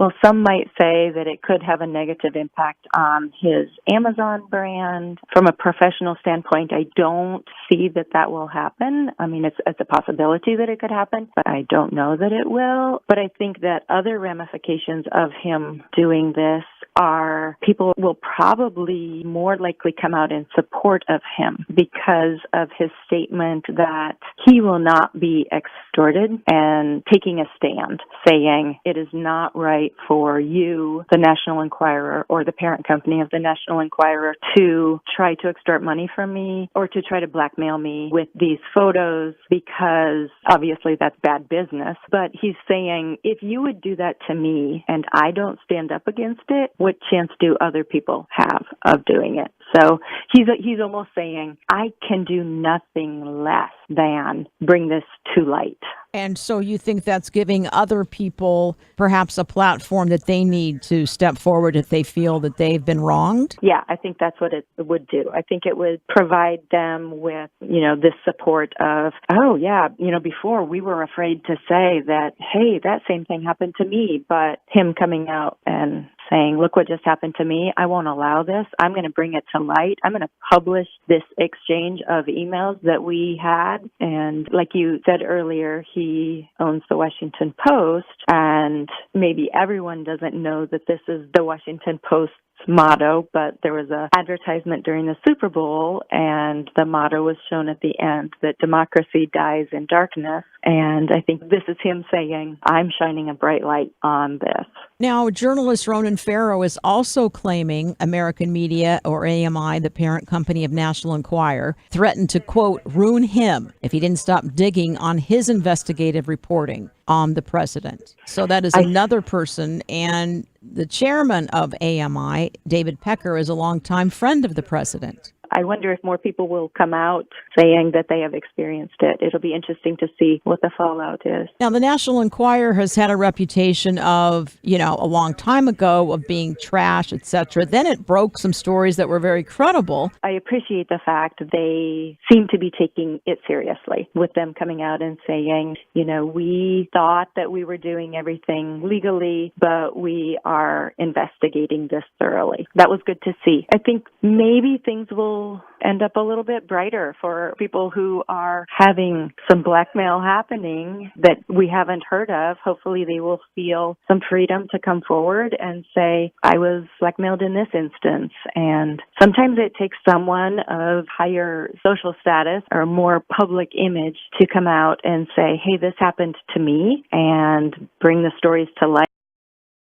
Well, some might say that it could have a negative impact on his Amazon brand. From a professional standpoint, I don't see that that will happen. I mean, it's a possibility that it could happen, but I don't know that it will. But I think that other ramifications of him doing this are people will probably more likely come out in support of him because of his statement that he will not be extorted, and taking a stand saying it is not right for you, the National Enquirer, or the parent company of the National Enquirer, to try to extort money from me or to try to blackmail me with these photos, because obviously that's bad business. But he's saying, if you would do that to me and I don't stand up against it, what chance do other people have of doing it? So he's almost saying, I can do nothing less than bring this to light. And so you think that's giving other people perhaps a platform that they need to step forward if they feel that they've been wronged? Yeah, I think that's what it would do. I think it would provide them with, this support of, oh yeah, before we were afraid to say that, hey, that same thing happened to me, but him coming out and saying, look what just happened to me. I won't allow this. I'm going to bring it to light. I'm going to publish this exchange of emails that we had. And like you said earlier, he owns the Washington Post, and maybe everyone doesn't know that this is the Washington Post's motto, but there was an advertisement during the Super Bowl, and the motto was shown at the end, that democracy dies in darkness. And I think this is him saying, I'm shining a bright light on this. Now, journalist Ronan Farrow is also claiming American Media, or AMI, the parent company of National Enquirer, threatened to, quote, ruin him if he didn't stop digging on his investigative reporting on the president. So that is another person. And the chairman of AMI, David Pecker, is a longtime friend of the president. I wonder if more people will come out saying that they have experienced it. It'll be interesting to see what the fallout is. Now, the National Enquirer has had a reputation of, a long time ago of being trash, etc. Then it broke some stories that were very credible. I appreciate the fact they seem to be taking it seriously with them coming out and saying, we thought that we were doing everything legally, but we are investigating this thoroughly. That was good to see. I think maybe things will end up a little bit brighter for people who are having some blackmail happening that we haven't heard of. Hopefully they will feel some freedom to come forward and say, I was blackmailed in this instance. And sometimes it takes someone of higher social status or more public image to come out and say, hey, this happened to me, and bring the stories to light.